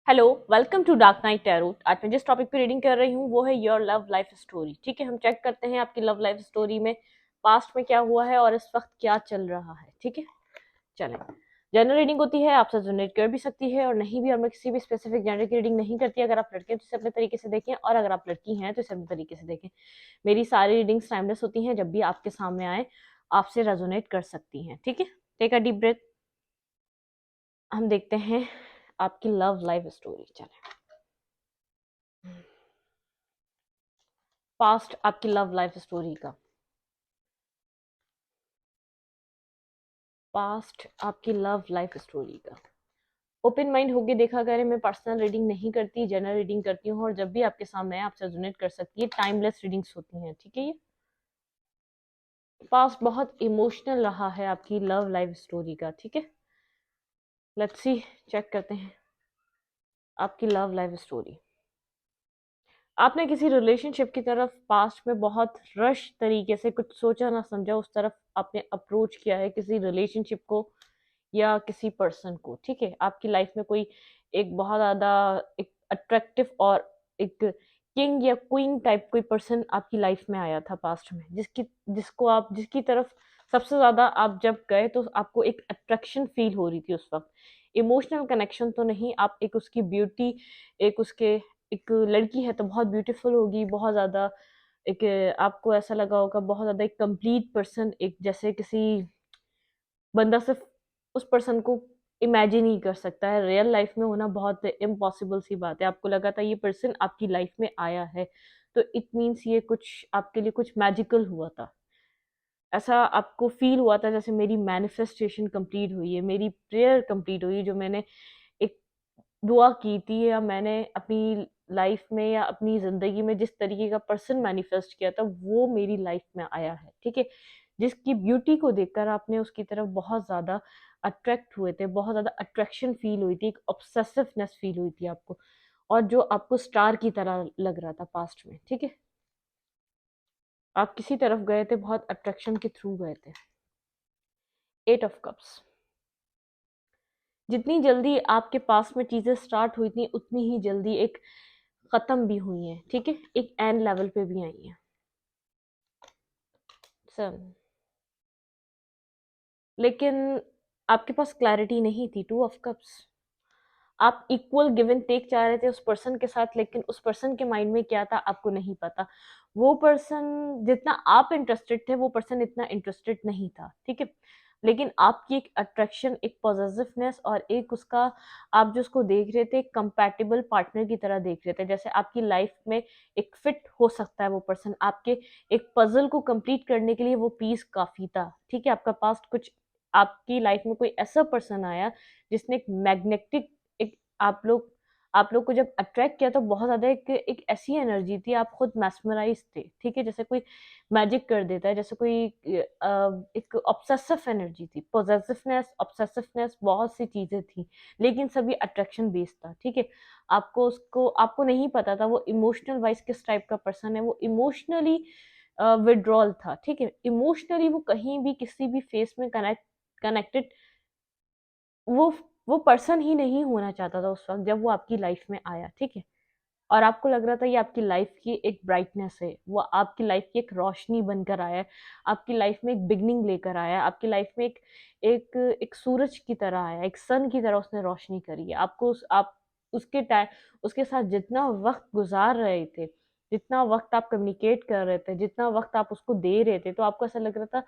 Hello, welcome to dark night tarot. आज मैं जिस टॉपिक पे रीडिंग कर रही हूँ वो है योर लव लाइफ स्टोरी। ठीक है, हम चेक करते हैं आपकी लव लाइफ स्टोरी में पास्ट में क्या हुआ है और इस वक्त क्या चल रहा है। ठीक है, चलें। जनरल रीडिंग होती है, आपसे जनरेट कर भी सकती है और नहीं भी, और मैं किसी भी स्पेसिफिक जेंडर की रीडिंग नहीं करती। अगर आप लड़के हैं तो इसे अपने तरीके से देखें, और अगर आप लड़की हैं तो इसे अपने तरीके से देखें। मेरी सारी रीडिंग्स टाइमलेस होती हैं, जब भी आपके सामने आए आपसे रेजोनेट कर सकती हैं। ठीक है, टेक अ डीप ब्रेथ। हम देखते हैं आपकी लव लाइफ स्टोरी। चलें, पास्ट आपकी लव लाइफ स्टोरी का। पास्ट आपकी लव लाइफ स्टोरी का। ओपन माइंड होके देखा करें। मैं पर्सनल रीडिंग नहीं करती, जनरल रीडिंग करती हूँ, और जब भी आपके सामने है आपसे रेजोनेट कर सकती है। टाइमलेस रीडिंग्स होती हैं। ठीक है, ये पास्ट बहुत इमोशनल रहा है आपकी लव लाइफ स्टोरी का। ठीक है, लेट्स सी, चेक करते हैं आपकी लव लाइफ स्टोरी। आपने किसी रिलेशनशिप की तरफ पास्ट में बहुत रश तरीके से, कुछ सोचा ना समझा, उस तरफ आपने अप्रोच किया है, किसी रिलेशनशिप को या किसी पर्सन को। ठीक है, आपकी लाइफ में कोई एक बहुत ज्यादा एक अट्रैक्टिव और एक किंग या क्वीन टाइप कोई पर्सन आपकी लाइफ में आया था पास्ट में, जिसकी तरफ सबसे ज्यादा आप जब गए तो आपको एक अट्रैक्शन फील हो रही थी उस वक्त। इमोशनल कनेक्शन तो नहीं, आप एक उसकी ब्यूटी, एक उसके, एक लड़की है तो बहुत ब्यूटीफुल होगी, बहुत ज्यादा एक, आपको ऐसा लगा होगा बहुत ज्यादा एक कंप्लीट पर्सन, एक जैसे किसी बंदा सिर्फ उस पर्सन को इमेजिन ही कर सकता है। रियल लाइफ में होना बहुत इम्पॉसिबल सी बात है। आपको लगा था ये पर्सन आपकी लाइफ में आया है तो इट मीन्स ये कुछ आपके लिए कुछ मैजिकल हुआ था। ऐसा आपको फील हुआ था जैसे मेरी मैनिफेस्टेशन कंप्लीट हुई है, मेरी प्रेयर कंप्लीट हुई है, जो मैंने एक दुआ की थी, या मैंने अपनी लाइफ में या अपनी जिंदगी में जिस तरीके का पर्सन मैनिफेस्ट किया था वो मेरी लाइफ में आया है। ठीक है, जिसकी ब्यूटी को देखकर आपने उसकी तरफ बहुत ज्यादा अट्रैक्ट हुए थे, बहुत ज्यादा अट्रैक्शन फील हुई थी, एक ऑब्सेसिवनेस फील हुई थी आपको, और जो आपको स्टार की तरह लग रहा था पास्ट में। ठीक है, आप किसी तरफ गए थे, बहुत अट्रैक्शन के थ्रू गए थे। Eight of cups. जितनी जल्दी आपके पास में चीजें स्टार्ट हुई थी उतनी ही जल्दी एक खत्म भी हुई हैं। ठीक है, एक एंड लेवल पे भी आई हैं। सन, लेकिन आपके पास क्लैरिटी नहीं थी। To of cups. आप इक्वल गिव एंड टेक चाह रहे थे उस पर्सन के साथ, लेकिन उस पर्सन के माइंड में क्या था आपको नहीं पता। वो पर्सन जितना आप इंटरेस्टेड थे वो पर्सन इतना इंटरेस्टेड नहीं था। ठीक है, लेकिन आपकी एक अट्रैक्शन, एक पॉजिटिवनेस, और एक उसका, आप जो उसको देख रहे थे एक कंपैटिबल पार्टनर की तरह देख रहे थे, जैसे आपकी लाइफ में एक फिट हो सकता है वो पर्सन आपके। एक पजल को कंप्लीट करने के लिए वो पीस काफी था। ठीक है, आपका पास्ट कुछ, आपकी लाइफ में कोई ऐसा पर्सन आया जिसने एक मैग्नेटिक, एक आप लोग को जब अट्रैक्ट किया तो बहुत ज्यादा एक ऐसी एनर्जी थी, आप खुद मैस्मराइज थे। ठीक है, जैसे कोई मैजिक कर देता है, जैसे कोई एक ऑब्सेसिव एनर्जी थी, पोजेसिवनेस, ऑब्सेसिवनेस, बहुत सी चीजें थी, लेकिन सभी अट्रैक्शन बेस्ड था। ठीक है, आपको नहीं पता था वो इमोशनल वाइज किस टाइप का पर्सन है। वो इमोशनली विड्रॉल था। ठीक है, इमोशनली वो कहीं भी किसी भी फेस में कनेक्टेड, वो वो पर्सन ही नहीं होना चाहता था उस वक्त जब वो आपकी लाइफ में आया। ठीक है, और आपको लग रहा था ये आपकी लाइफ की एक ब्राइटनेस है, वो आपकी लाइफ की एक रोशनी बनकर आया है, आपकी लाइफ में एक बिगनिंग लेकर आया है, आपकी लाइफ में एक एक एक सूरज की तरह आया, एक सन की तरह उसने रोशनी करी है। आप उसके टाइम, उसके साथ जितना वक्त गुजार रहे थे, जितना वक्त आप कम्युनिकेट कर रहे थे, जितना वक्त आप उसको दे रहे थे, तो आपको ऐसा लग रहा था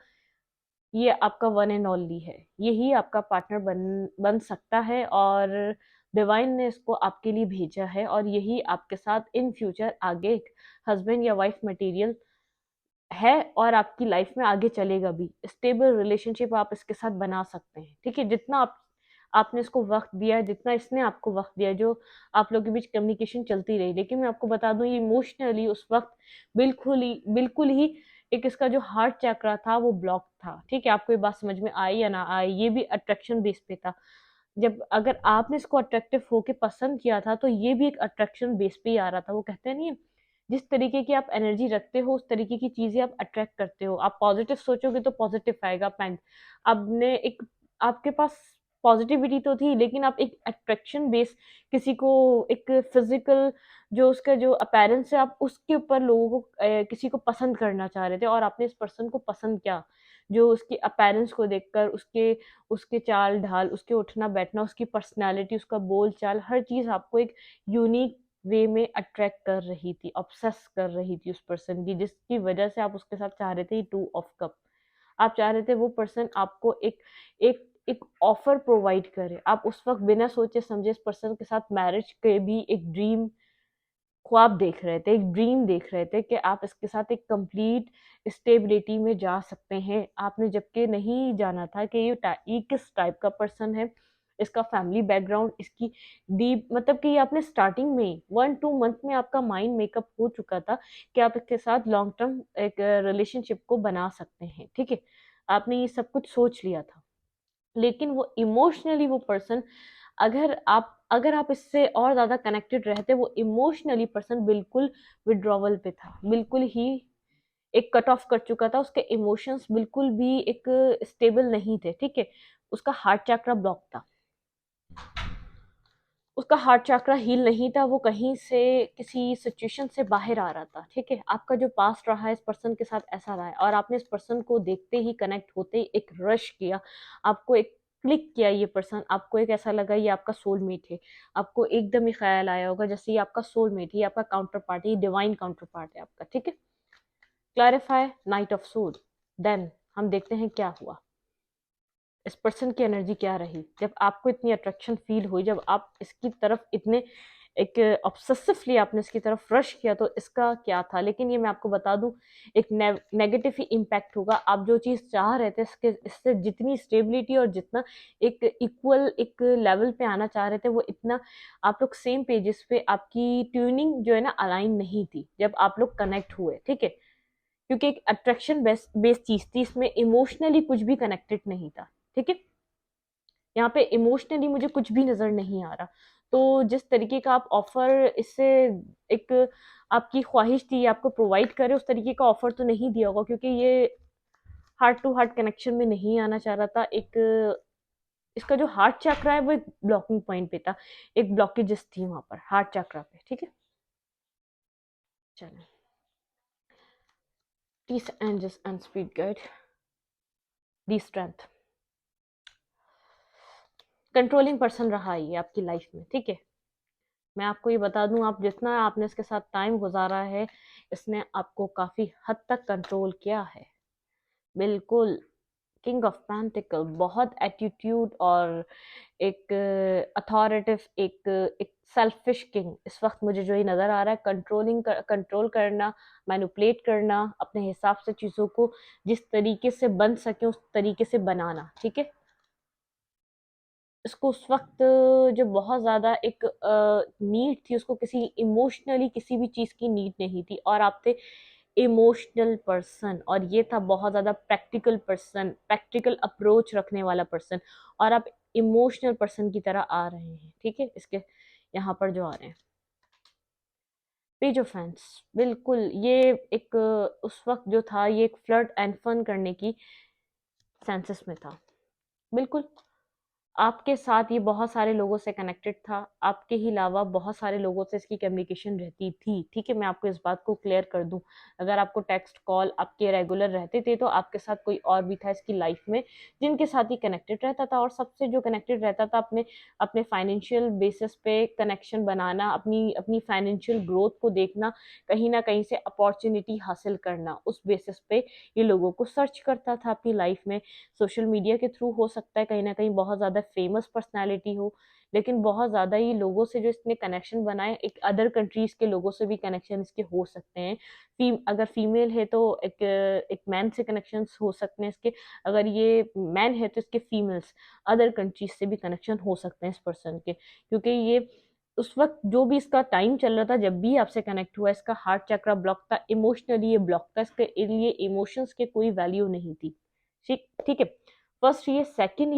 ये आपका वन एंड ओनली है, यही आपका पार्टनर बन बन सकता है, और डिवाइन ने इसको आपके लिए भेजा है, और यही आपके साथ इन फ्यूचर आगे एक हस्बैंड या वाइफ मटेरियल है, और आपकी लाइफ में आगे चलेगा भी। स्टेबल रिलेशनशिप आप इसके साथ बना सकते हैं। ठीक है, जितना आपने इसको वक्त दिया है, जितना इसने आपको वक्त दिया है, जो आप लोगों के बीच कम्युनिकेशन चलती रही, लेकिन मैं आपको बता दूं ये इमोशनली उस वक्त बिल्कुल ही एक, इसका जो हार्ट चक्रा था वो ब्लॉक था। ठीक है, आपको ये बात समझ में आई या ना आई, ये भी अट्रैक्शन बेस पे था। जब अगर आपने इसको अट्रैक्टिव होके पसंद किया था तो ये भी एक अट्रैक्शन बेस पे ही आ रहा था। वो कहते नहीं है, जिस तरीके की आप एनर्जी रखते हो उस तरीके की चीजें आप अट्रैक्ट करते हो। आप पॉजिटिव सोचोगे तो पॉजिटिव आएगा। आपने एक, आपके पास पॉजिटिविटी तो थी, लेकिन आप एक अट्रैक्शन बेस किसी को, एक फिजिकल जो उसका जो अपीयरेंस है, आप उसके ऊपर लोगों को किसी को पसंद करना चाह रहे थे, और आपने इस पर्सन को पसंद किया जो उसके अपीयरेंस को देखकर, उसके उसके चाल ढाल, उसके उठना बैठना, उसकी पर्सनालिटी, उसका बोल चाल, हर चीज़ आपको एक यूनिक वे में अट्रैक्ट कर रही थी, ऑब्सेस कर रही थी उस पर्सन की, जिसकी वजह से आप उसके साथ चाह रहे थे टू ऑफ कप। आप चाह रहे थे वो पर्सन आपको एक एक एक ऑफर प्रोवाइड करे। आप उस वक्त बिना सोचे समझे इस पर्सन के साथ मैरिज के भी एक ड्रीम ख्वाब देख रहे थे, एक ड्रीम देख रहे थे कि आप इसके साथ एक कंप्लीट स्टेबिलिटी में जा सकते हैं। आपने जबकि नहीं जाना था कि ये किस टाइप का पर्सन है, इसका फैमिली बैकग्राउंड, इसकी डीप, मतलब कि ये आपने स्टार्टिंग में ही 1-2 मंथ में आपका माइंड मेकअप हो चुका था कि आप इसके साथ लॉन्ग टर्म एक रिलेशनशिप को बना सकते हैं, ठीक है? आपने ये सब कुछ सोच लिया था। लेकिन वो इमोशनली वो पर्सन, अगर आप इससे और ज़्यादा कनेक्टेड रहते, वो इमोशनली पर्सन बिल्कुल विड्रॉवल पे था, बिल्कुल ही एक कट ऑफ कर चुका था, उसके इमोशंस बिल्कुल भी एक स्टेबल नहीं थे, ठीक है? उसका हार्ट चक्रा ब्लॉक था, उसका हार्ट चक्रा हील नहीं था, वो कहीं से किसी सिचुएशन से बाहर आ रहा था, ठीक है? आपका जो पास्ट रहा है इस पर्सन के साथ ऐसा रहा है, और आपने इस पर्सन को देखते ही, कनेक्ट होते ही एक रश किया, आपको एक क्लिक किया ये पर्सन, आपको एक ऐसा लगा ये आपका सोलमेट है, आपको एकदम ही ख्याल आया होगा जैसे ये आपका सोलमेट है, ये आपका काउंटर पार्ट है, डिवाइन काउंटर पार्ट है आपका, ठीक है? क्लैरिफाई नाइट ऑफ सोड। देन हम देखते हैं क्या हुआ, इस पर्सन की एनर्जी क्या रही जब आपको इतनी अट्रैक्शन फील हुई, जब आप इसकी तरफ इतने एक ऑब्सेसिवली आपने इसकी तरफ रश किया, तो इसका क्या था? लेकिन ये मैं आपको बता दूं, एक नेगेटिव ही इम्पैक्ट होगा। आप जो चीज़ चाह रहे थे, इसके इससे जितनी स्टेबिलिटी और जितना एक इक्वल एक लेवल पे आना चाह रहे थे, वो इतना आप लोग सेम पेजेस पे, आपकी ट्यूनिंग जो है ना अलाइन नहीं थी जब आप लोग कनेक्ट हुए, ठीक है? क्योंकि एक अट्रैक्शन बेस्ड चीज थी, इसमें इमोशनली कुछ भी कनेक्टेड नहीं था, ठीक है? यहाँ पे इमोशनली मुझे कुछ भी नजर नहीं आ रहा। तो जिस तरीके का आप ऑफर इससे एक आपकी ख्वाहिश थी आपको प्रोवाइड करे, उस तरीके का ऑफर तो नहीं दिया होगा, क्योंकि ये हार्ट टू हार्ट कनेक्शन में नहीं आना चाह रहा था। एक इसका जो हार्ट चक्रा है वो एक ब्लॉकिंग पॉइंट पे था, एक ब्लॉकेजेस थी वहां पर हार्ट चक्रा पे, ठीक है? चलो, peace angels and speed guide, the strength. Controlling person रहा है ये आपकी लाइफ में, ठीक है? मैं आपको ये बता दूं, आप जितना आपने इसके साथ टाइम गुजारा है, इसने आपको काफी हद तक कंट्रोल किया है, बिल्कुल। किंग ऑफ पेंटिकल, बहुत एटीट्यूड और एक अथॉरिटिव, एक एक सेल्फिश किंग इस वक्त मुझे जो ये नजर आ रहा है, कंट्रोल करना, मैनिपुलेट करना, अपने हिसाब से चीजों को जिस तरीके से बन सके उस तरीके से बनाना, ठीक है? उसको उस वक्त जो बहुत ज़्यादा एक नीड थी, उसको किसी इमोशनली किसी भी चीज़ की नीड नहीं थी, और आप थे इमोशनल पर्सन, और ये था बहुत ज़्यादा प्रैक्टिकल पर्सन, प्रैक्टिकल अप्रोच रखने वाला पर्सन, और आप इमोशनल पर्सन की तरह आ रहे हैं, ठीक है? इसके यहाँ पर जो आ रहे हैं पेज ऑफ हैंड्स, बिल्कुल ये एक उस वक्त जो था ये एक फ्लर्ट एंड फन करने की सेंसेस में था, बिल्कुल। आपके साथ ये बहुत सारे लोगों से कनेक्टेड था, आपके ही अलावा बहुत सारे लोगों से इसकी कम्युनिकेशन रहती थी, ठीक है? मैं आपको इस बात को क्लियर कर दूं, अगर आपको टेक्स्ट कॉल आपके रेगुलर रहते थे, तो आपके साथ कोई और भी था इसकी लाइफ में जिनके साथ ही कनेक्टेड रहता था, और सबसे जो कनेक्टेड रहता था, अपने अपने फाइनेंशियल बेसिस पे कनेक्शन बनाना, अपनी अपनी फाइनेंशियल ग्रोथ को देखना, कहीं ना कहीं से अपॉर्चुनिटी हासिल करना, उस बेसिस पे ये लोगों को सर्च करता था अपनी लाइफ में। सोशल मीडिया के थ्रू हो सकता है, कहीं ना कहीं बहुत ज़्यादा फेमस पर्सनालिटी हो, लेकिन बहुत ज़्यादा ही लोगों से जो इसने कनेक्शन बनाए, एक अदर कंट्रीज के लोगों से भी कनेक्शन इसके हो सकते हैं। अगर फीमेल है तो एक मैन से कनेक्शंस हो सकते हैं इसके, अगर ये मैन है तो इसके फीमेल्स अदर कंट्रीज से भी कनेक्शन हो सकते हैं इस पर्सन के, क्योंकि ये उस वक्त जो भी इसका टाइम चल रहा था, जब भी आपसे कनेक्ट हुआ, इसका हार्ट चक्रा ब्लॉक था, इमोशनली ये ब्लॉक था, इसके लिए इमोशंस के कोई वैल्यू नहीं थी, ठीक ठीक है? फर्स्ट ये, सेकंड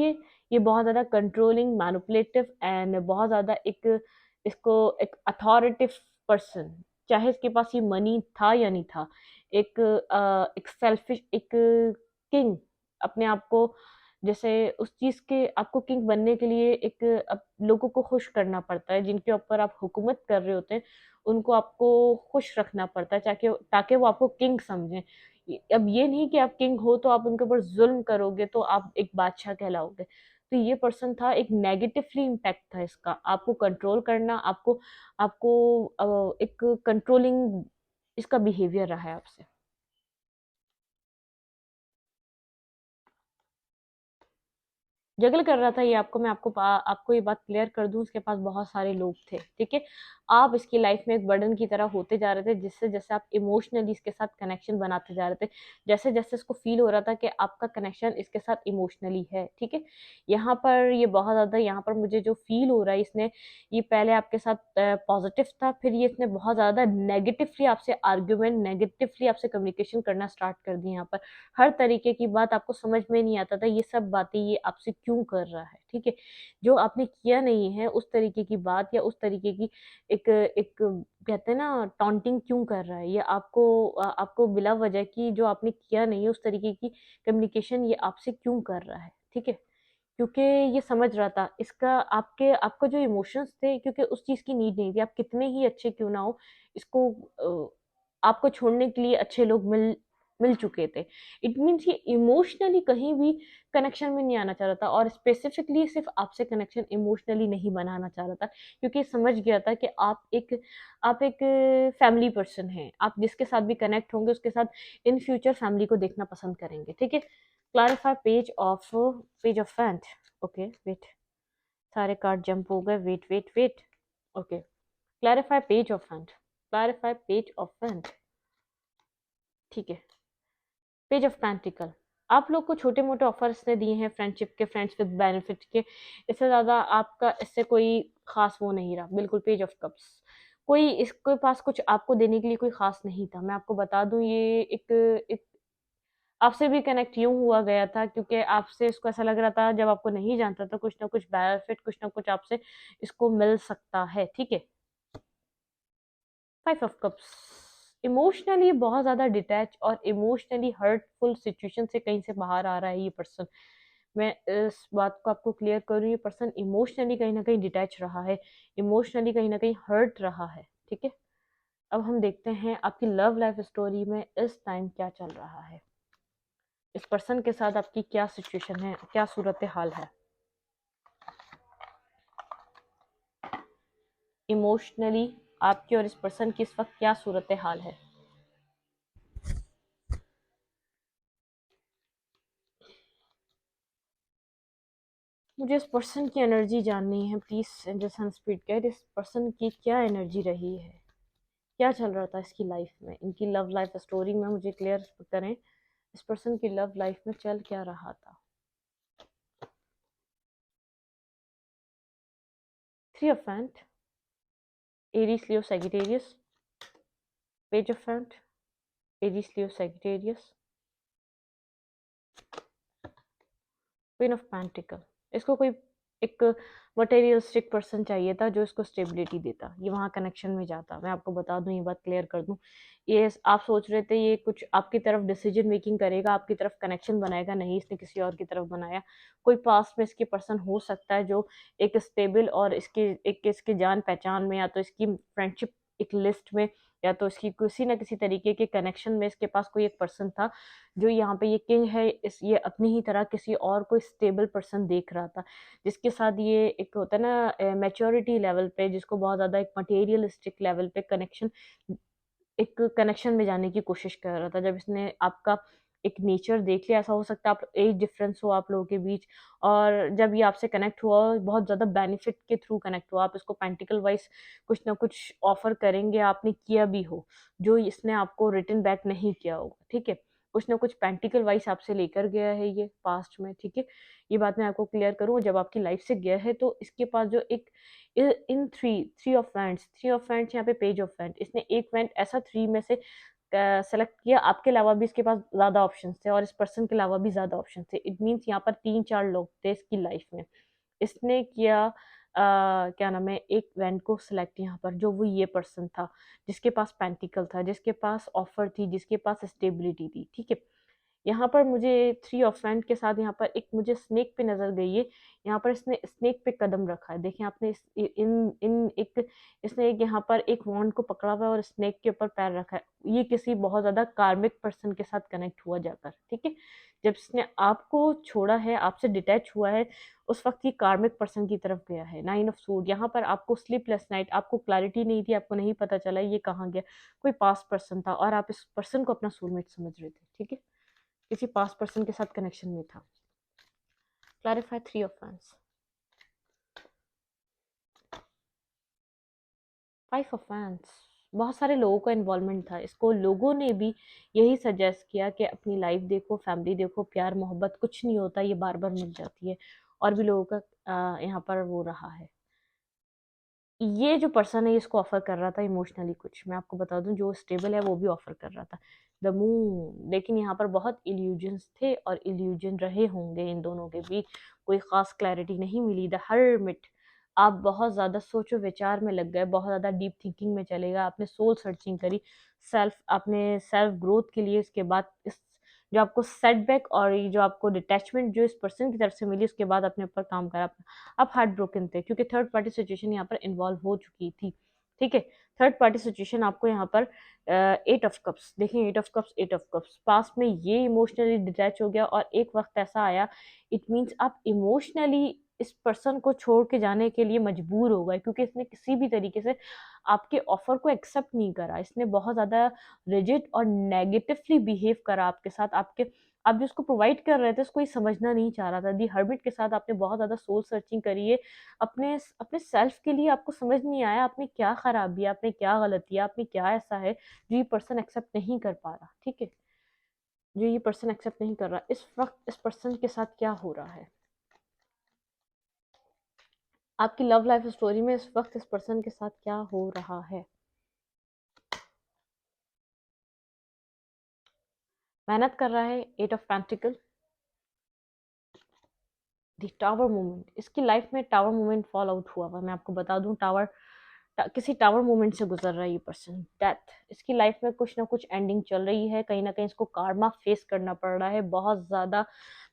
ये बहुत ज्यादा कंट्रोलिंग, मैनिपुलेटिव एंड बहुत ज्यादा एक इसको एक अथॉरिटिव पर्सन, चाहे इसके पास ये मनी था या नहीं था, एक एक सेल्फिश, एक किंग, अपने आप को जैसे उस चीज़ के आपको किंग बनने के लिए एक लोगों को खुश करना पड़ता है, जिनके ऊपर आप हुकूमत कर रहे होते हैं, उनको आपको खुश रखना पड़ता है ताकि ताकि वो आपको किंग समझें। अब ये नहीं कि आप किंग हो तो आप उनके ऊपर ज़ुल्म करोगे तो आप एक बादशाह कहलाओगे। तो ये पर्सन था, एक नेगेटिवली इम्पैक्ट था इसका। आपको कंट्रोल करना, आपको आपको एक कंट्रोलिंग इसका बिहेवियर रहा है आपसे। जगल कर रहा था ये आपको, मैं आपको ये बात क्लियर कर दूं, उसके पास बहुत सारे लोग थे, ठीक है। आप इसकी लाइफ में एक बर्डन की तरह होते जा रहे थे, जिससे जैसे आप इमोशनली इसके साथ कनेक्शन बनाते जा रहे थे, जैसे जैसे इसको फील हो रहा था कि आपका कनेक्शन इसके साथ इमोशनली है, ठीक है। यहाँ पर ये बहुत ज्यादा, यहाँ पर मुझे जो फील हो रहा है, इसने ये पहले आपके साथ पॉजिटिव था, फिर ये इसने बहुत ज्यादा नेगेटिवली आपसे आर्ग्यूमेंट, नेगेटिवली आपसे कम्युनिकेशन करना स्टार्ट कर दी। यहाँ पर हर तरीके की बात आपको समझ में नहीं आता था, ये सब बातें ये आपसे क्यों कर रहा है, ठीक है। जो आपने किया नहीं है उस तरीके की बात, या उस तरीके की एक एक कहते हैं ना टॉन्टिंग क्यों कर रहा है, ये आपको बिला वजह की, जो आपने किया नहीं है उस तरीके की कम्युनिकेशन ये आपसे क्यों कर रहा है, ठीक है। क्योंकि ये समझ रहा था इसका, आपको जो इमोशंस थे, क्योंकि उस चीज की नीड नहीं थी, आप कितने ही अच्छे क्यों ना हो, इसको आपको छोड़ने के लिए अच्छे लोग मिल मिल चुके थे। इट मीन्स ये इमोशनली कहीं भी कनेक्शन में नहीं आना चाह रहा था, और स्पेसिफिकली सिर्फ आपसे कनेक्शन इमोशनली नहीं बनाना चाह रहा था, क्योंकि समझ गया था कि आप एक फैमिली पर्सन हैं, आप जिसके साथ भी कनेक्ट होंगे उसके साथ इन फ्यूचर फैमिली को देखना पसंद करेंगे, ठीक है। क्लैरिफाई पेज ऑफ फैंट। ओके वेट, सारे कार्ड जंप हो गए, wait wait wait. Okay, clarify page of फैंट, क्लैरिफाई पेज ऑफ फैंट, ठीक है। पेज ऑफ पेंटिकल, आप लोग को छोटे मोटे ऑफर्स ने दिए हैं फ्रेंडशिप के, फ्रेंड्स विद बेनिफिट के, इससे ज्यादा आपका इससे कोई खास वो नहीं रहा, बिल्कुल। पेज ऑफ कप्स, कोई इसके पास कुछ आपको देने के लिए कोई खास नहीं था। मैं आपको बता दूं, ये एक आपसे भी कनेक्ट यूं हुआ गया था क्योंकि आपसे इसको ऐसा लग रहा था, जब आपको नहीं जानता था, कुछ ना कुछ बेनिफिट, कुछ ना कुछ आपसे इसको मिल सकता है, ठीक है। 5 ऑफ कप्स, इमोशनली बहुत ज्यादा डिटैच और इमोशनली हर्टफुल सिचुएशन से कहीं से बाहर आ रहा है ये पर्सन। मैं इस बात को आपको क्लियर करूँ, ये पर्सन इमोशनली कहीं ना कहीं डिटैच रहा है, इमोशनली कहीं ना कहीं हर्ट रहा है, ठीक है। अब हम देखते हैं आपकी लव लाइफ स्टोरी में इस टाइम क्या चल रहा है, इस पर्सन के साथ आपकी क्या सिचुएशन है, क्या सूरत हाल है इमोशनली, आपकी और इस पर्सन की इस वक्त क्या सूरत हाल है। मुझे इस पर्सन की एनर्जी जाननी है प्लीज। एंजल सन स्पिरिट गाइड, इस पर्सन की क्या एनर्जी रही है, क्या चल रहा था इसकी लाइफ में, इनकी लव लाइफ स्टोरी में मुझे क्लियर करें, इस पर्सन की लव लाइफ में चल क्या रहा था। 3 of faint, Aries Leo Sagittarius, page of faint, Aries Leo Sagittarius, queen of pentacle. इसको कोई एक मटेरियलिस्टिक पर्सन चाहिए था जो इसको स्टेबिलिटी देता, ये वहाँ कनेक्शन में जाता। मैं आपको बता दूं, ये बात क्लियर कर दूं, ये आप सोच रहे थे ये कुछ आपकी तरफ डिसीजन मेकिंग करेगा, आपकी तरफ कनेक्शन बनाएगा, नहीं, इसने किसी और की तरफ बनाया। कोई पास्ट में इसके पर्सन हो सकता है जो एक स्टेबल और इसके जान पहचान में, या तो इसकी फ्रेंडशिप एक लिस्ट में, या तो इसकी किसी ना किसी तरीके के कनेक्शन में इसके पास कोई एक पर्सन था जो यहाँ पे ये किंग है, इस ये अपनी ही तरह किसी और कोई स्टेबल पर्सन देख रहा था, जिसके साथ ये एक होता है ना मैच्योरिटी लेवल पे, जिसको बहुत ज्यादा एक मटेरियलिस्टिक लेवल पे एक कनेक्शन में जाने की कोशिश कर रहा था। जब इसने आपका एक नेचर देख लिया, ऐसा हो सकता है आप एज डिफरेंस हो आप लोगों के बीच, और जब ये आपसे कनेक्ट हुआ बहुत ज्यादा बेनिफिट के थ्रू कनेक्ट हुआ, आप इसको पेंटिकल वाइज कुछ ना कुछ ऑफर करेंगे, आपने किया भी हो, जो इसने आपको रिटर्न बैक नहीं किया होगा, ठीक है। कुछ ना कुछ पेंटिकल वाइज आपसे लेकर गया है ये पास्ट में, ठीक है। ये बात मैं आपको क्लियर करूँ, जब आपकी लाइफ से गया है तो इसके पास जो एक इन थ्री ऑफ फैंट्स यहाँ पे पेज ऑफ फैंट, इसने एक फैंट ऐसा थ्री में से सेलेक्ट किया, आपके अलावा भी इसके पास ज्यादा ऑप्शन थे और इस पर्सन के अलावा भी ज्यादा ऑप्शन थे। इट मीन्स यहाँ पर 3-4 लोग थे इसकी लाइफ में। इसने किया क्या नाम है, एक वैन को सिलेक्ट यहाँ पर, जो वो ये पर्सन था जिसके पास पेंटिकल था, जिसके पास ऑफर थी, जिसके पास स्टेबिलिटी थी, ठीक है। यहाँ पर मुझे थ्री ऑफ वैंड के साथ यहाँ पर एक मुझे स्नेक पे नजर गई है। यहाँ पर इसने स्नेक पे कदम रखा है, देखिए आपने इन इन एक इसने एक यहाँ पर एक वॉन्ड को पकड़ा हुआ है और स्नेक के ऊपर पैर रखा है। ये किसी बहुत ज्यादा कार्मिक पर्सन के साथ कनेक्ट हुआ जाकर, ठीक है। जब इसने आपको छोड़ा है, आपसे डिटैच हुआ है, उस वक्त ये कार्मिक पर्सन की तरफ गया है। नाइन ऑफ सूट, यहाँ पर आपको स्लीपलेस नाइट, आपको क्लैरिटी नहीं थी, आपको नहीं पता चला ये कहाँ गया। कोई पास पर्सन था और आप इस पर्सन को अपना सोलमेट समझ रहे थे, ठीक है। किसी पास पर्सन के साथ कनेक्शन में था। Clarify three of wands. Five of wands, बहुत सारे लोगों का इन्वॉल्वमेंट था, इसको लोगों ने भी यही सजेस्ट किया कि अपनी लाइफ देखो, फैमिली देखो, प्यार मोहब्बत कुछ नहीं होता, ये बार बार मिल जाती है। और भी लोगों का यहाँ पर वो रहा है। ये जो पर्सन है इसको ऑफर कर रहा था इमोशनली कुछ, मैं आपको बता दूं, जो स्टेबल है वो भी ऑफर कर रहा था द मून। लेकिन यहाँ पर बहुत इल्यूजन्स थे और इल्यूजन रहे होंगे इन दोनों के बीच, कोई खास क्लैरिटी नहीं मिली। द हर्मिट, आप बहुत ज्यादा सोचो विचार में लग गए, बहुत ज्यादा डीप थिंकिंग में चले गए, आपने सोल सर्चिंग करी, आपने सेल्फ ग्रोथ के लिए। इसके बाद इस जो आपको सेटबैक और ये जो आपको डिटैचमेंट जो इस पर्सन की तरफ से मिली, उसके बाद अपने ऊपर काम करा। आप हार्ट ब्रोकन थे क्योंकि थर्ड पार्टी सिचुएशन यहाँ पर इन्वॉल्व हो चुकी थी, ठीक है। थर्ड पार्टी सिचुएशन आपको यहाँ पर एट ऑफ कप्स, देखिए eight of cups, eight of cups, पास में ये इमोशनली डिटैच हो गया और एक वक्त ऐसा आया, इट मीन्स आप इमोशनली इस पर्सन को छोड़ के जाने के लिए मजबूर हो गए, क्योंकि इसने किसी भी तरीके से आपके ऑफर को एक्सेप्ट नहीं करा। इसने बहुत ज्यादा रिजिड और नेगेटिवली बिहेव करा आपके साथ। आपके आप जो उसको प्रोवाइड कर रहे थे उसको ये समझना नहीं चाह रहा था। दी हर्मिट के साथ आपने बहुत ज्यादा सोल सर्चिंग करी है अपने अपने सेल्फ के लिए। आपको समझ नहीं आया आपने क्या खराबी है, आपने क्या गलती है, आपने क्या ऐसा है जो ये पर्सन एक्सेप्ट नहीं कर पा रहा, ठीक है। जो ये पर्सन एक्सेप्ट नहीं कर रहा, इस वक्त इस पर्सन के साथ क्या हो रहा है आपकी लव लाइफ स्टोरी में, इस वक्त इस पर्सन के साथ क्या हो रहा है। मेहनत कर रहा है, eight of pentacle. The tower movement, इसकी लाइफ में टावर मूवमेंट फॉल आउट हुआ हुआ, मैं आपको बता दूं। किसी टावर मूवमेंट से गुजर रहा है ये पर्सन। डेथ, इसकी लाइफ में कुछ ना कुछ एंडिंग चल रही है, कहीं ना कहीं इसको कार्मा फेस करना पड़ रहा है, बहुत ज्यादा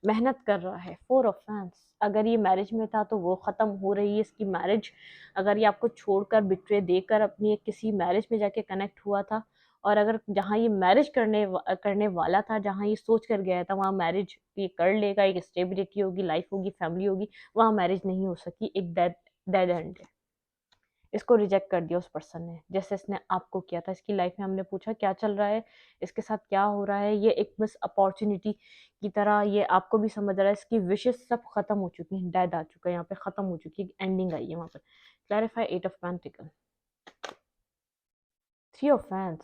मेहनत कर रहा है। फोर ऑफ फैंस, अगर ये मैरिज में था तो वो खत्म हो रही है इसकी मैरिज। अगर ये आपको छोड़कर बिट्रे देकर अपनी एक किसी मैरिज में जाके कनेक्ट हुआ था, और अगर जहाँ ये मैरिज करने वाला था, जहाँ ये सोच कर गया था वहाँ मैरिज ये कर लेगा, एक स्टेबिलिटी होगी, लाइफ होगी, फैमिली होगी, वहाँ मैरिज नहीं हो सकी, एक डेड डेड एंड है। इसको रिजेक्ट कर दिया उस पर्सन ने, जैसे इसने आपको किया था। इसकी लाइफ में हमने पूछा क्या चल रहा है, इसके साथ क्या हो रहा है, ये एक बस अपॉर्चुनिटी की तरह ये आपको भी समझ रहा है। इसकी विशेष सब खत्म हो चुकी हैं, डेड आ चुका है यहाँ पे, खत्म हो चुकी है, एंडिंग आई है वहां पर। Clarify eight of pentacle. Three of फैंस,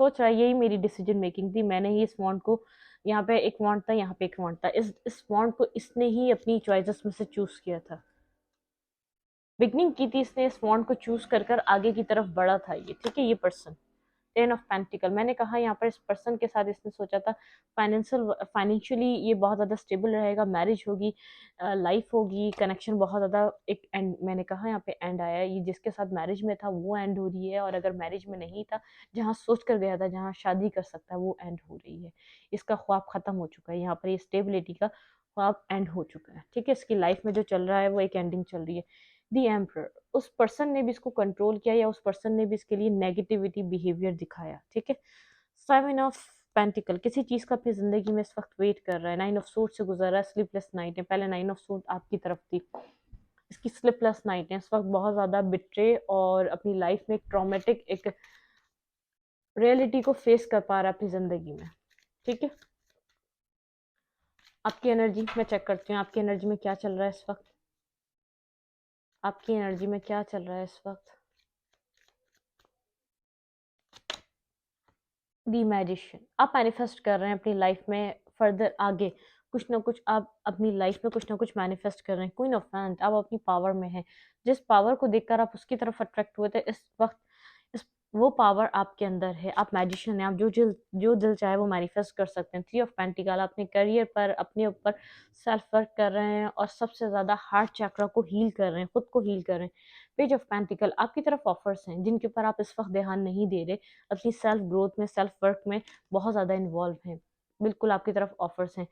सोच रहा है यही मेरी डिसीजन मेकिंग थी, मैंने ही इस वॉन्ट को, यहाँ पे एक वॉन्ट था, यहाँ पे एक वॉन्ट था, इस वॉन्ट को इसने ही अपनी चॉइसेस में से चूज किया था। बिगनिंग की थी इसने, इस वॉन्ट को चूज कर कर आगे की तरफ बढ़ा था ये, ठीक है। ये पर्सन टेन ऑफ पेंटिकल, मैंने कहा यहाँ पर इस पर्सन के साथ इसने सोचा था फाइनेंशियली ये बहुत ज़्यादा स्टेबल रहेगा, मैरिज होगी, लाइफ होगी, कनेक्शन बहुत ज़्यादा एक एंड, मैंने कहा यहाँ पे एंड आया है। ये जिसके साथ मैरिज में था वो एंड हो रही है, और अगर मैरिज में नहीं था, जहाँ सोच कर गया था जहाँ शादी कर सकता है, वो एंड हो रही है। इसका ख्वाब खत्म हो चुका है, यहाँ पर ये स्टेबिलिटी का ख्वाब एंड हो चुका है, ठीक है। इसकी लाइफ में जो चल रहा है वो एक एंडिंग चल रही है। दी एम्परर, उस पर्सन ने भी इसको कंट्रोल किया, या उस पर्सन ने भी इसके लिए नेगेटिविटी बिहेवियर दिखाया, ठीक है। सेवन ऑफ पेंटिकल, किसी चीज का अपनी जिंदगी में इस वक्त वेट कर रहा है। नाइन ऑफ सूट से गुजर रहा है, स्लीपलेस नाइट है। पहले नाइन ऑफ सूट आपकी तरफ थी, इसकी स्लीपलेस नाइट है। इस वक्त बहुत ज्यादा बिट्रे और अपनी लाइफ में एक ट्रॉमेटिक एक रियलिटी को फेस कर पा रहा है अपनी जिंदगी में, ठीक है। आपकी एनर्जी मैं चेक करती हूँ, आपकी एनर्जी में क्या चल रहा है इस वक्त, आपकी एनर्जी में क्या चल रहा है इस वक्त। दी मैजिशियन, आप मैनिफेस्ट कर रहे हैं अपनी लाइफ में फर्दर आगे, कुछ ना कुछ आप अपनी लाइफ में कुछ ना कुछ मैनिफेस्ट कर रहे हैं। क्वीन ऑफ वैंड, आप अपनी पावर में हैं, जिस पावर को देखकर आप उसकी तरफ अट्रैक्ट हुए थे, इस वक्त इस वो पावर आपके अंदर है। आप मैजिशियन हैं, आप जो दिल चाहे वो मैनिफेस्ट कर सकते हैं। थ्री ऑफ पेंटिकल, अपने करियर पर अपने ऊपर सेल्फ वर्क कर रहे हैं और सबसे ज्यादा हार्ट चक्र को हील कर रहे हैं, खुद को हील कर रहे हैं। पेज ऑफ पेंटिकल, आपकी तरफ ऑफर्स हैं जिनके ऊपर आप इस वक्त ध्यान नहीं दे रहे, अपनी सेल्फ ग्रोथ में, सेल्फ वर्क में बहुत ज़्यादा इन्वॉल्व हैं। बिल्कुल आपकी तरफ ऑफर्स हैं।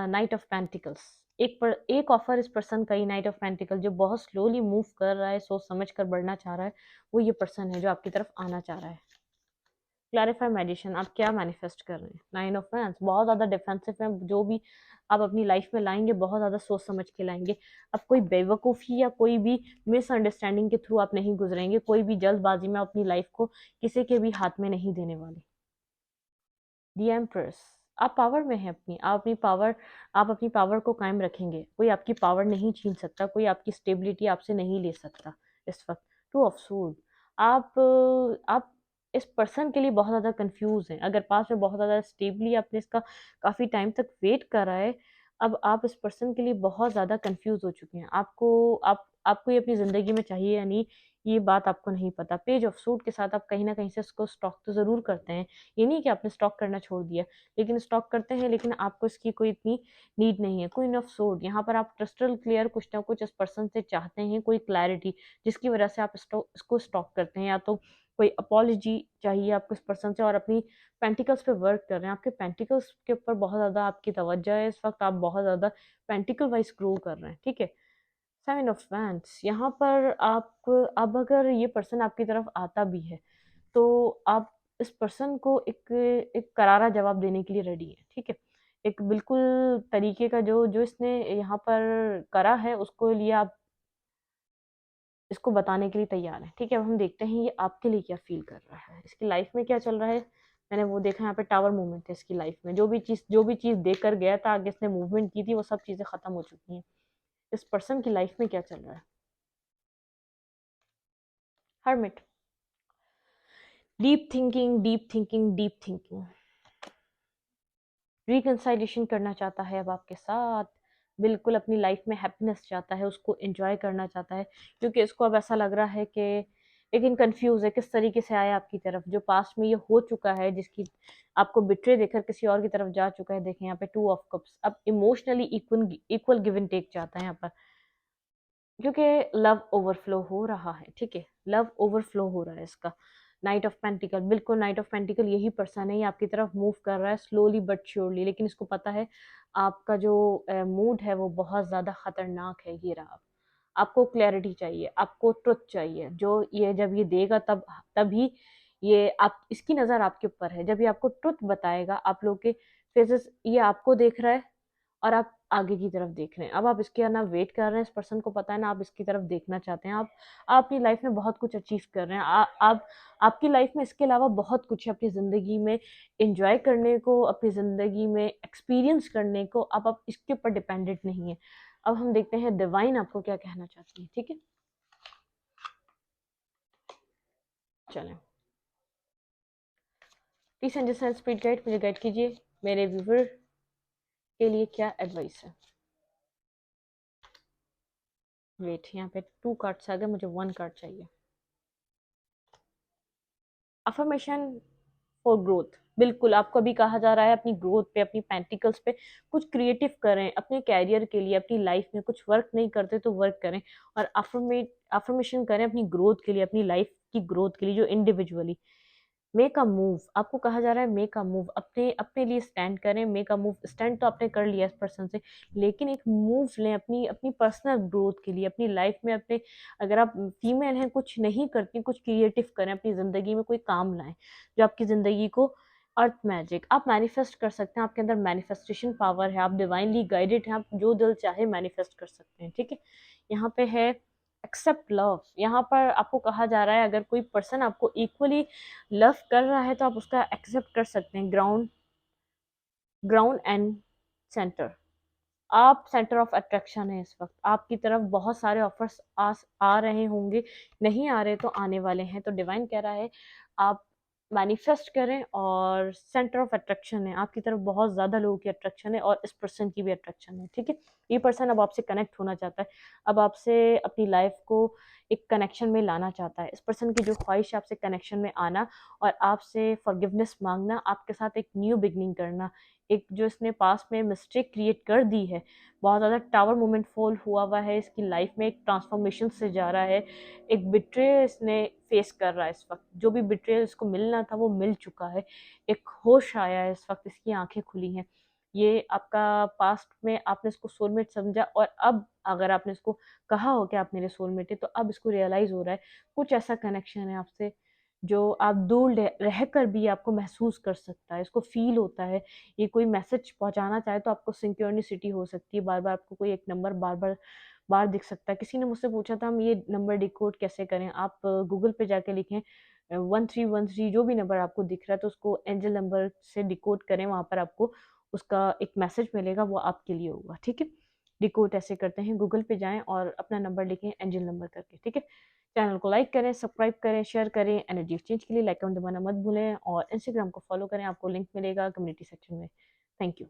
नाइट ऑफ पेंटिकल्स, एक ऑफर इस पर्सन का ही, नाइट ऑफ पेंटिकल, जो बहुत स्लोली मूव कर रहा है, सोच समझ कर बढ़ना चाह रहा है, वो ये पर्सन है जो आपकी तरफ आना चाह रहा है। क्लैरिफाई मेडिशन, आप क्या मैनिफेस्ट कर रहे हैं? नाइन ऑफ वैंड्स, बहुत ज़्यादा डिफेंसिव है, जो भी आप अपनी लाइफ में लाएंगे बहुत ज़्यादा सोच समझ के लाएंगे। अब कोई बेवकूफ़ी या कोई भी मिसअंडरस्टैंडिंग के थ्रू आप नहीं गुजरेंगे, कोई भी जल्दबाजी में अपनी लाइफ को किसी के भी हाथ में नहीं देने वाले। दी एम्प्रेस, आप पावर में हैं अपनी, आप अपनी पावर को कायम रखेंगे, कोई आपकी पावर नहीं छीन सकता, कोई आपकी स्टेबिलिटी आपसे नहीं ले सकता इस वक्त। टू ऑफ सूड, आप इस पर्सन के लिए बहुत ज़्यादा कंफ्यूज हैं। अगर पास में बहुत ज़्यादा स्टेबली आपने इसका काफ़ी टाइम तक वेट करा है, अब आप इस पर्सन के लिए बहुत ज़्यादा कंफ्यूज हो चुके हैं। आपको ये अपनी ज़िंदगी में चाहिए या नहीं, ये बात आपको नहीं पता। पेज ऑफ सूट के साथ आप कहीं ना कहीं से इसको स्टॉक तो ज़रूर करते हैं, ये नहीं कि आपने स्टॉक करना छोड़ दिया, लेकिन स्टॉक करते हैं, लेकिन आपको इसकी कोई इतनी नीड नहीं है। क्वीन ऑफ सोर्ड, यहाँ पर आप क्रिस्टल क्लियर कुछ ना कुछ इस पर्सन से चाहते हैं, कोई क्लैरिटी, जिसकी वजह से आप इसको स्टॉक करते हैं। या तो कोई अपॉलॉजी चाहिए आपको इस पर्सन से, और अपनी पेंटिकल्स पे वर्क कर रहे हैं। आपके पेंटिकल्स के ऊपर बहुत ज़्यादा आपकी तवज्जो है इस वक्त, आप बहुत ज़्यादा पेंटिकल वाइज ग्रो कर रहे हैं, ठीक है। सेवन ऑफ वैंड्स, यहाँ पर आप, अब अगर ये पर्सन आपकी तरफ आता भी है तो आप इस पर्सन को एक एक करारा जवाब देने के लिए रेडी है, ठीक है। एक बिल्कुल तरीके का जो जो इसने यहाँ पर करा है उसको लिए आप इसको बताने के लिए तैयार हैं, ठीक है। अब हम देखते हैं ये आपके लिए क्या फील कर रहा है, इसकी लाइफ में क्या चल रहा है। मैंने वो देखा, यहाँ पे टावर मूवमेंट है इसकी लाइफ में, जो भी चीज़ देख कर गया था, आगे इसने मूवमेंट की थी, वो सब चीज़ें खत्म हो चुकी हैं। इस पर्सन की लाइफ में क्या चल रहा है? Hermit, deep thinking, deep thinking, deep thinking, reconciliation करना चाहता है अब आपके साथ, बिल्कुल अपनी लाइफ में हैप्पीनेस चाहता है, उसको एंजॉय करना चाहता है, क्योंकि इसको अब ऐसा लग रहा है कि, लेकिन कंफ्यूज है किस तरीके से आया आपकी तरफ। जो पास्ट में ये हो चुका है, जिसकी आपको बिट्रे देकर किसी और की तरफ जा चुका है, देखें यहाँ पे टू ऑफ कप्स, अब emotionally equal equal give and take चाहता है यहाँ पर, क्योंकि लव ओवरफ्लो हो रहा है, ठीक है, लव ओवरफ्लो हो रहा है इसका। नाइट ऑफ पेंटिकल, बिल्कुल नाइट ऑफ पेंटिकल यही पर्सन है, ये आपकी तरफ मूव कर रहा है स्लोली बट श्योरली, लेकिन इसको पता है आपका जो मूड है वो बहुत ज़्यादा खतरनाक है। ये रहा, आपको क्लैरिटी चाहिए, आपको ट्रुथ चाहिए, जो ये जब ये देगा तभी ये आप, इसकी नज़र आपके ऊपर है, जब ये आपको ट्रुथ बताएगा, आप लोग के फेसेस, ये आपको देख रहा है और आप आगे की तरफ देख रहे हैं। अब आप इसके ना वेट कर रहे हैं, इस पर्सन को पता है ना आप इसकी तरफ देखना चाहते हैं। आप अपनी लाइफ में बहुत कुछ अचीव कर रहे हैं। आप आपकी लाइफ में इसके अलावा बहुत कुछ है अपनी ज़िंदगी में एंजॉय करने को, अपनी ज़िंदगी में एक्सपीरियंस करने को। अब आप इसके ऊपर डिपेंडेंट नहीं है। अब हम देखते हैं डिवाइन आपको क्या कहना चाहती है, ठीक है। चलें, प्लीज अंडरस्टैंड स्पीड गाइड, मुझे गाइड कीजिए, मेरे व्यूवर के लिए क्या एडवाइस है। वेट, यहाँ पे 2 कार्ड्स आ गए, मुझे 1 कार्ड चाहिए। अफर्मेशन फॉर ग्रोथ, बिल्कुल आपको अभी कहा जा रहा है अपनी ग्रोथ पे, अपनी पेंटिकल्स पे कुछ क्रिएटिव करें, अपने कैरियर के लिए, अपनी लाइफ में कुछ वर्क नहीं करते तो वर्क करें, और अफर्मेशन करें अपनी ग्रोथ के लिए, अपनी लाइफ की ग्रोथ के लिए, जो इंडिविजुअली। मेक अ मूव, आपको कहा जा रहा है मेक अ मूव, अपने अपने लिए स्टैंड करें। मेक अ मूव, स्टैंड तो आपने कर लिया इस पर्सन से, लेकिन एक मूव लें अपनी अपनी पर्सनल ग्रोथ के लिए, अपनी लाइफ में अपने, अगर आप फीमेल हैं कुछ नहीं करती, कुछ क्रिएटिव करें अपनी ज़िंदगी में, कोई काम लाएं जो आपकी ज़िंदगी को, अर्थ मैजिक, आप मैनिफेस्ट कर सकते हैं, आपके अंदर मैनिफेस्टेशन पावर है, आप डिवाइनली गाइडेड हैं, आप जो दिल चाहे मैनिफेस्ट कर सकते हैं, ठीक है। यहाँ पे है एक्सेप्ट लव, यहाँ पर आपको कहा जा रहा है अगर कोई पर्सन आपको इक्वली लव कर रहा है तो आप उसका एक्सेप्ट कर सकते हैं। ग्राउंड एंड सेंटर, आप सेंटर ऑफ अट्रैक्शन है इस वक्त, आपकी तरफ बहुत सारे ऑफर्स आ रहे होंगे, नहीं आ रहे तो आने वाले हैं। तो डिवाइन कह रहा है आप मैनिफेस्ट करें, और सेंटर ऑफ अट्रैक्शन है आपकी तरफ, बहुत ज़्यादा लोगों की अट्रैक्शन है और इस पर्सन की भी अट्रैक्शन है, ठीक है। ये पर्सन अब आपसे कनेक्ट होना चाहता है, अब आपसे अपनी लाइफ को एक कनेक्शन में लाना चाहता है। इस पर्सन की जो ख्वाहिश है आपसे कनेक्शन में आना और आपसे फॉरगिवनेस मांगना, आपके साथ एक न्यू बिगनिंग करना, एक जो इसने पास्ट में मिस्टेक क्रिएट कर दी है, बहुत ज़्यादा टावर मोमेंट फॉल हुआ है इसकी लाइफ में, एक ट्रांसफॉर्मेशन से जा रहा है, एक बिट्रेयल इसने फेस कर रहा है इस वक्त। जो भी बिट्रेयल इसको मिलना था वो मिल चुका है, एक होश आया है इस वक्त, इसकी आंखें खुली हैं। ये आपका पास्ट में आपने इसको सोलमेट समझा, और अब अगर आपने इसको कहा हो कि आप मेरे सोलमेट है, तो अब इसको रियलाइज हो रहा है कुछ ऐसा कनेक्शन है आपसे जो आप दूर रह कर भी आपको महसूस कर सकता है, इसको फील होता है। ये कोई मैसेज पहुंचाना चाहे तो आपको सिंक्रोनिसिटी हो सकती है, बार बार आपको कोई एक नंबर बार बार बार दिख सकता है। किसी ने मुझसे पूछा था हम ये नंबर डिकोड कैसे करें, आप गूगल पे जाके लिखें 1313, जो भी नंबर आपको दिख रहा है तो उसको एंजल नंबर से डिकोड करें, वहां पर आपको उसका एक मैसेज मिलेगा, वो आपके लिए होगा, ठीक है। डिकोड ऐसे करते हैं, गूगल पे जाएं और अपना नंबर लिखें एंजल नंबर करके, ठीक है। चैनल को लाइक करें, सब्सक्राइब करें, शेयर करें। एनर्जी एक्सचेंज के लिए लाइक कमेंट दबाना मत भूलें, और इंस्टाग्राम को फॉलो करें, आपको लिंक मिलेगा कम्युनिटी सेक्शन में। Thank you.